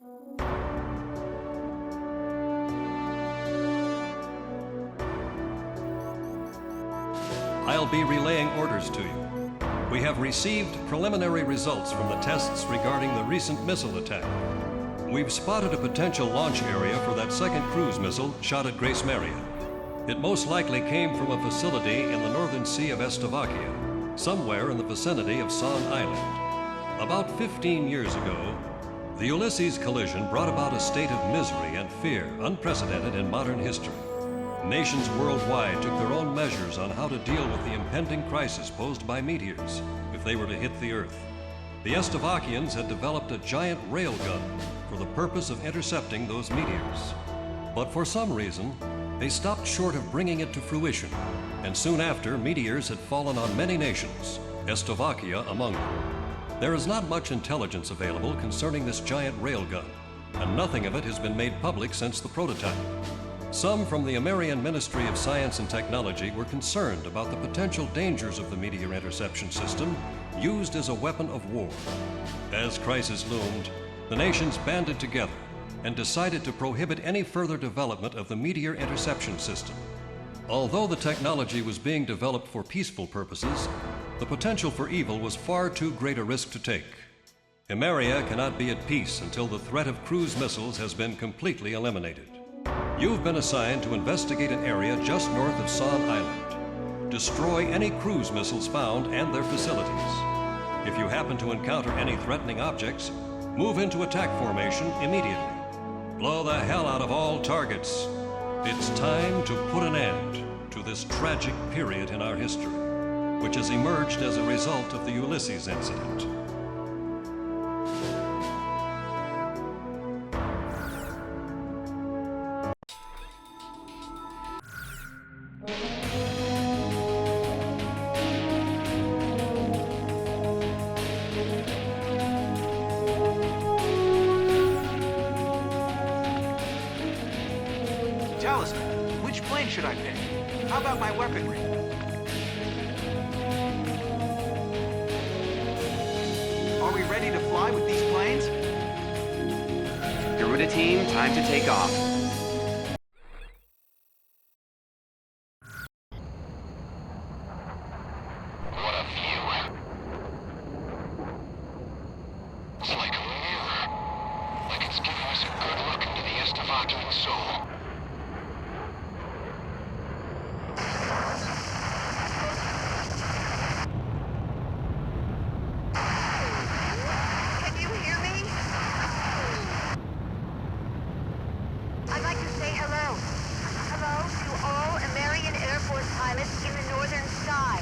I'll be relaying orders to you. We have received preliminary results from the tests regarding the recent missile attack. We've spotted a potential launch area for that second cruise missile shot at Grace Maria. It most likely came from a facility in the northern sea of Slovakia, somewhere in the vicinity of San Island. About 15 years ago, the Ulysses collision brought about a state of misery and fear unprecedented in modern history. Nations worldwide took their own measures on how to deal with the impending crisis posed by meteors if they were to hit the Earth. The Slovakians had developed a giant railgun for the purpose of intercepting those meteors. But for some reason, they stopped short of bringing it to fruition, and soon after, meteors had fallen on many nations, Slovakia among them. There is not much intelligence available concerning this giant railgun, and nothing of it has been made public since the prototype. Some from the American Ministry of Science and Technology were concerned about the potential dangers of the meteor interception system used as a weapon of war. As crisis loomed, the nations banded together and decided to prohibit any further development of the meteor interception system. Although the technology was being developed for peaceful purposes, the potential for evil was far too great a risk to take. Emeria cannot be at peace until the threat of cruise missiles has been completely eliminated. You've been assigned to investigate an area just north of San Island. Destroy any cruise missiles found and their facilities. If you happen to encounter any threatening objects, move into attack formation immediately. Blow the hell out of all targets. It's time to put an end to this tragic period in our history, which has emerged as a result of the Ulysses incident. Talisman, which plane should I pick? How about my weaponry? Are we ready to fly with these planes? Garuda team, time to take off. What a view. It's like a mirror. Like it's giving us a good look into the Slovakian soul. Can you hear me? I'd like to say hello. Hello to all American Air Force pilots in the northern sky.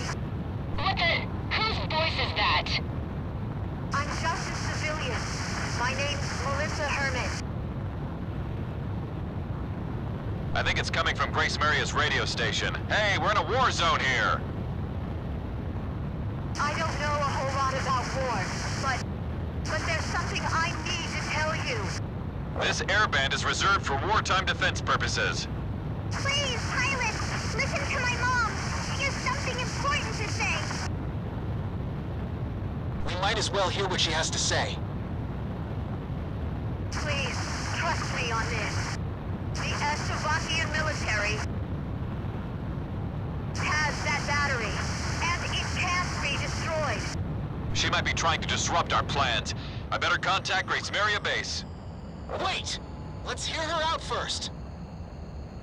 Whose voice is that? I'm just a civilian. My name's Melissa Herman. I think it's coming from Grace Maria's radio station. Hey, we're in a war zone here! I don't know a whole lot about war, but there's something I need to tell you. This airband is reserved for wartime defense purposes. Please, pilots, listen to my mom. She has something important to say. We might as well hear what she has to say. Please, trust me on this. The Slovakian military has that battery, and it can't be destroyed. She might be trying to disrupt our plans. I better contact Grace Maria Base. Wait! Let's hear her out first.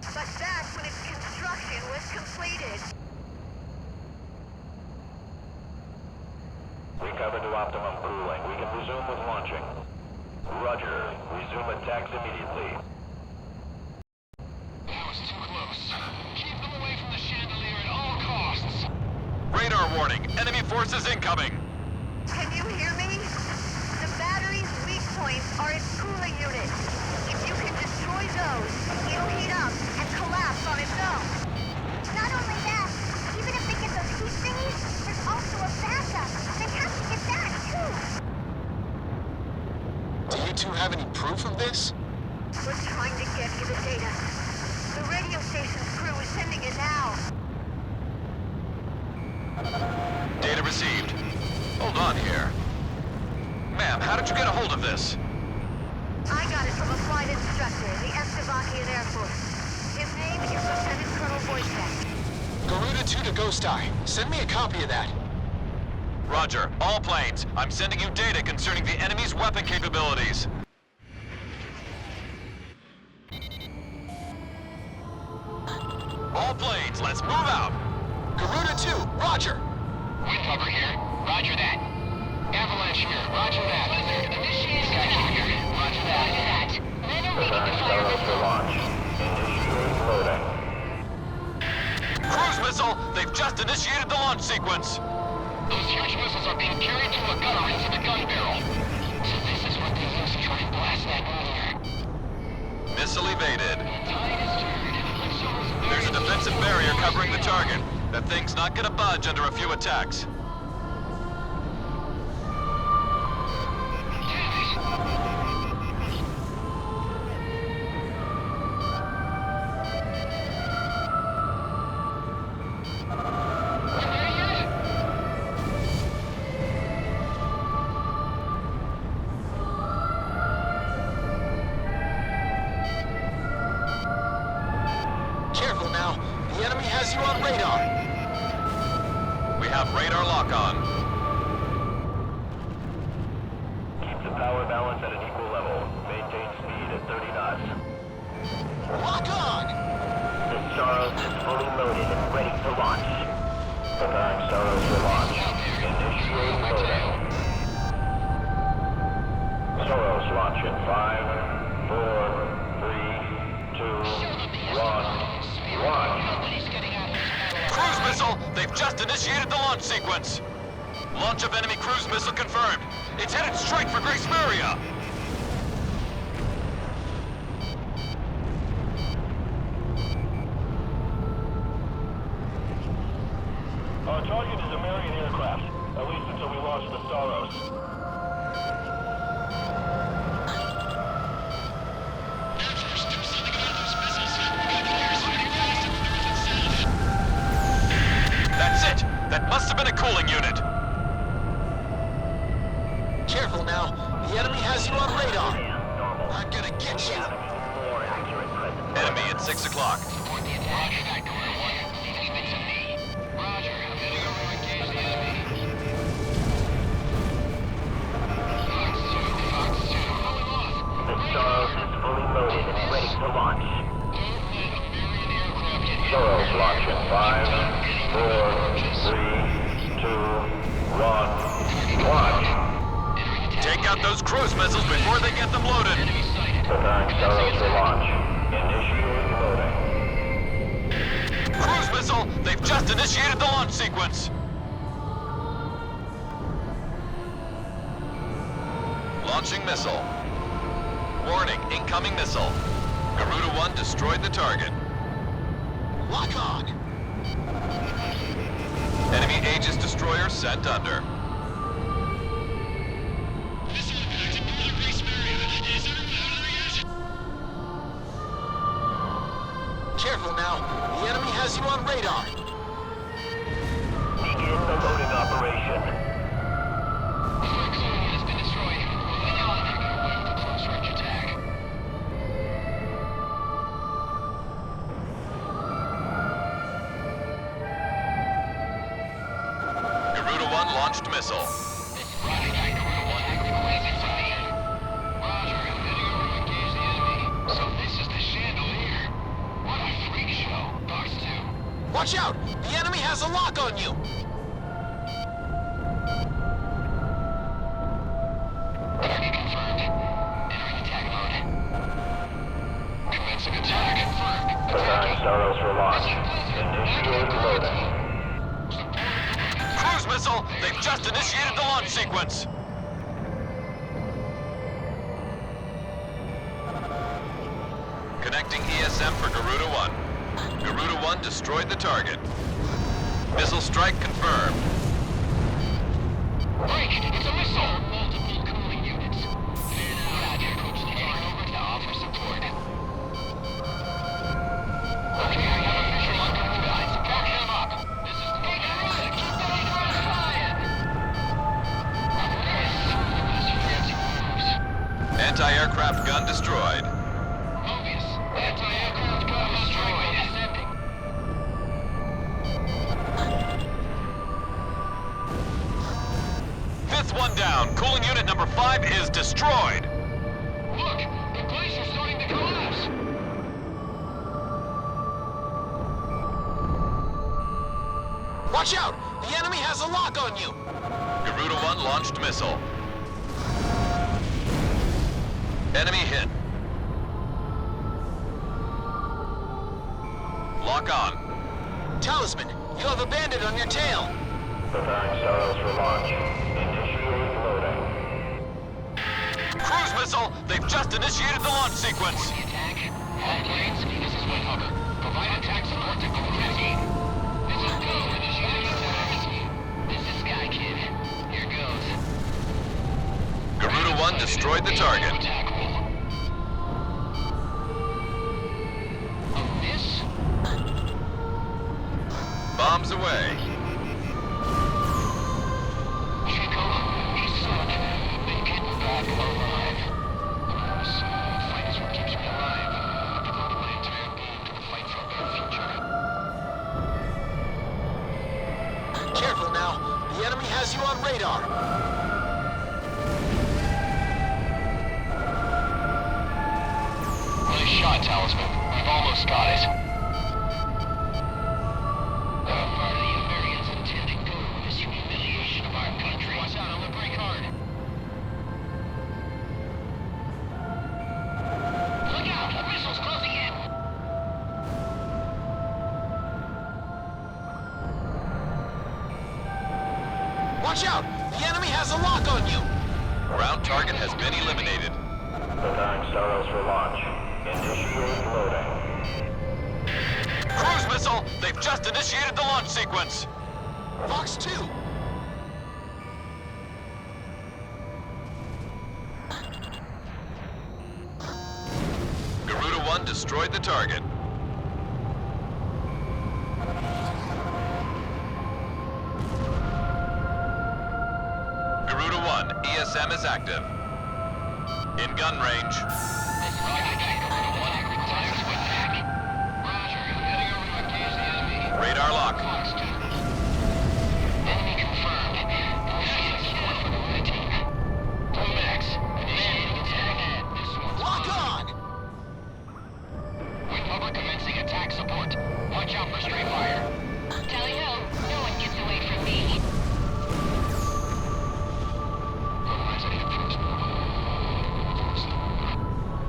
But that's when its construction was completed. Recover to optimum cooling. We can resume with launching. Roger. Resume attacks immediately. That was too close. Keep them away from the Chandelier at all costs. Radar warning. Enemy forces incoming. Can you hear me? The battery's weak points are its cooling units. If you can destroy those, it'll heat up and collapse on its own. Not only that, even if they get those heat thingies, there's also a backup. They have to get that, too. Do you two have any proof of this? We're trying to get you the data. The radio station's crew is sending it now. Data received. Hold on here. Ma'am, how did you get a hold of this? I got it from a flight instructor, the Slovakian Air Force. His name is Lieutenant Colonel Wojtek. Garuda 2 to Ghost Eye. Send me a copy of that. Roger. All planes. I'm sending you data concerning the enemy's weapon capabilities. All planes, let's move out. Garuda 2, roger. Windhover here. Roger that. Avalanche here. Roger that. Initiate Sky here. Roger that. that. Men are waiting Prepare to fire Starros for missiles. launch. Initiate loading. Cruise missile, they've just initiated the launch sequence. Those huge missiles are being carried through a gunner into the gun barrel. So this is what they use to try and blast that meteor. Missile evaded. Tide is turned. There's a defensive barrier covering the target. That thing's not gonna budge under a few attacks. Careful now. The enemy has you on radar. We have radar lock on. Keep the power balance at an equal level. Maintain speed at 30 knots. Lock on! The Starros is fully loaded and ready to launch. Preparing Starros for launch. Initiate loading. Starros launch in 5, 4, 3, 2, 1. Launch. Cruise missile, they've just initiated the launch sequence. Launch of enemy cruise missile confirmed. It's headed straight for Grace Maria. Our target is a Marian aircraft, at least until we launch the Starros. That's it. That must have been a cooling unit. Careful now. The enemy has you on radar. I'm gonna get you. More accurate presence. Enemy at 6 o'clock. Support the attack. Roger that, Garuda 1. Leave it to me. Roger. I'm heading over to engage the enemy. Fox 2. Calling off. The Starros is fully loaded and ready to launch. Don't let a Marian aircraft get hit. Starros launch in 5, 4, 3, 2, 1. Launch. Take out those cruise missiles before they get them loaded. Preparing Starros for launch. Initiate loading. Cruise missile, they've just initiated the launch sequence. Launching missile. Warning, incoming missile. Garuda 1 destroyed the target. Lock on! Enemy Aegis destroyer sent under. Careful now. The enemy has you on radar. Begin the loading operation. Xenia has been destroyed. Now I'm gonna get away with a close-range attack. Garuda 1 launched missile. Roger that, Garuda 1. Requesting from me. Roger, I'm heading over to engage the enemy. So this is the Chandelier. What a freak show. Fox 2. Watch out! The enemy has a lock on you! Target confirmed. Entering attack mode. Commencing attack confirmed. Preparing Starros for launch. Initiate loading. Cruise missile, they've just initiated the launch sequence. Connecting ESM for Garuda 1. Garuda 1 destroyed the target. Missile strike confirmed. Break! It's a missile! Multiple cooling units. Roger, coach the turn over to offer support. Okay, I have a visual on Garuda. It's back him up. This is Hey Garuda, keep that aircraft flying! This fancy moves. Anti-aircraft gun destroyed. Mobius, anti-aircraft gun destroyed. Ascending. Fifth one down. Cooling unit number 5 is destroyed. Look, the glacier's starting to collapse. Watch out! The enemy has a lock on you! Garuda 1 launched missile. Enemy hit. Lock on. Talisman, you have a bandit on your tail! Preparing Starros for launch. Initiate loading. Cruise missile! They've just initiated the launch sequence! The attack. All planes, this is Whitehover. Provide attack support to Group 15. This is Go, initiating attack. This is Sky Kid. Here goes. Garuda 1 destroyed the target. Attack roll. Of this? Bombs away. Chico, he suck. Make it back alive. Fight is what keeps me alive. I devoted my entire being to the fight for a better future. Careful now, the enemy has you on radar! Nice shot, Talisman. We've almost got it. Part of the Americans intending to go to this humiliation of our country. Watch out, I'm gonna break it hard. Look out! The missile's closing in! Watch out! The enemy has a lock on you! Ground target has been eliminated. Preparing Starros for launch. Initiate loading. Cruise missile! They've just initiated the launch sequence! Fox 2! Garuda 1 destroyed the target. Garuda 1, ESM is active. In gun range. Radar lock. Enemy confirmed. Initiating support for the Luna team. Blue Max, initiating attack. This one's Lock on! Whitehover commencing attack support. Watch out for stray fire. Tally-ho, no one gets away from me.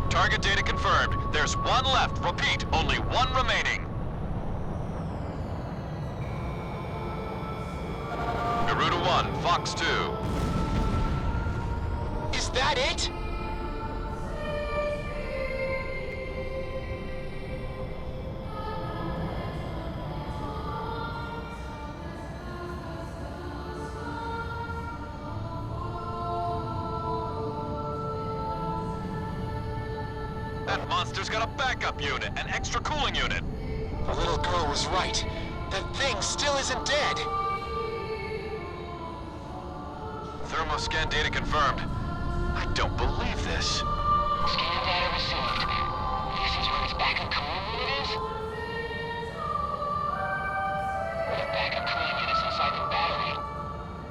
Target data confirmed. There's one left. Repeat, only one remaining. Garuda 1, Fox 2. Is that it? That monster's got a backup unit, an extra cooling unit. The little girl was right. That thing still isn't dead. Thermoscan data confirmed. I don't believe this. Scan data received. This is where its backup cooling unit is? The backup cooling unit's inside the battery.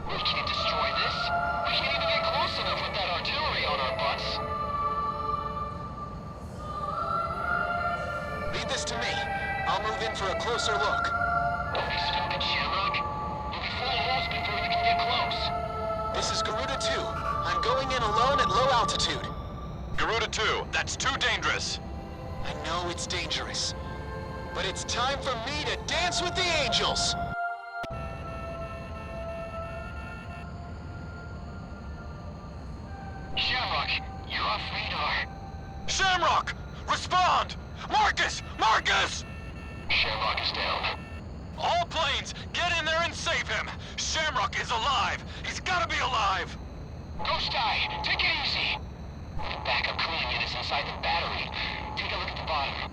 We can't destroy this. We can't even get close enough with that artillery on our butts. Leave this to me. I'll move in for a closer look. Don't be stupid, Shamrock. You'll be full of holes before you can get close. This is Garuda 2. I'm going in alone at low altitude. Garuda 2, that's too dangerous. I know it's dangerous. But it's time for me to dance with the angels! Shamrock, you're off radar. Shamrock! Respond! Marcus! Marcus! Shamrock is down. All planes, get in there and save him! Shamrock is alive! He's gotta be alive! Ghost Eye, take it easy. The backup cooling unit's inside the battery. Take a look at the bottom.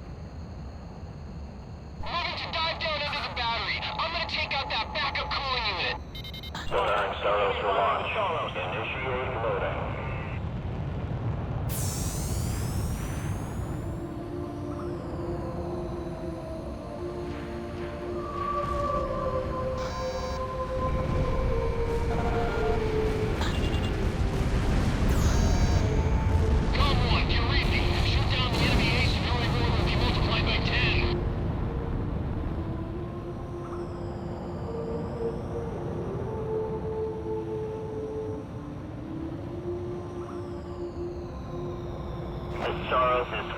Moving to dive down into the battery. I'm gonna take out that backup cooling unit. Preparing Starros for launch. Initiate loading.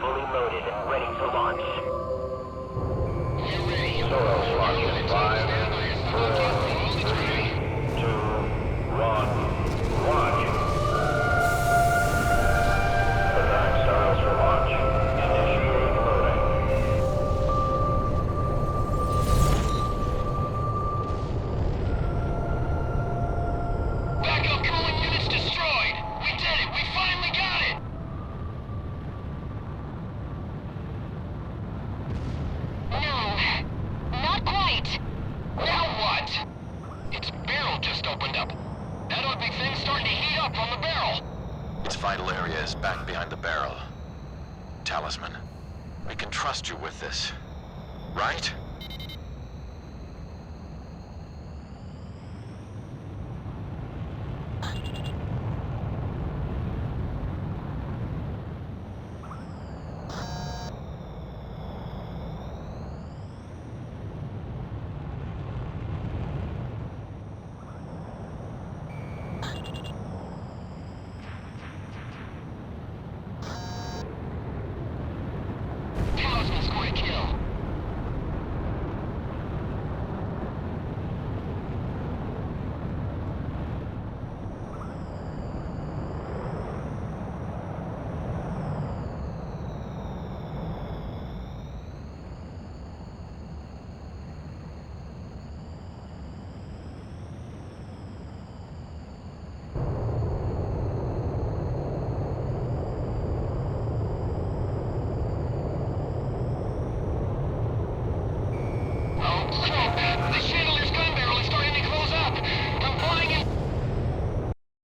fully loaded and ready to launch. We're ready. Soros launch in 5, 4, 3, 2, 1, launch. Preparing Soros for launch. Initiating loading. Backup cooling units destroyed. We did it. We finally got it. No, not quite. Now what? Its barrel just opened up. That ugly thing's starting to heat up on the barrel. Its vital area is back behind the barrel. Talisman, we can trust you with this, right?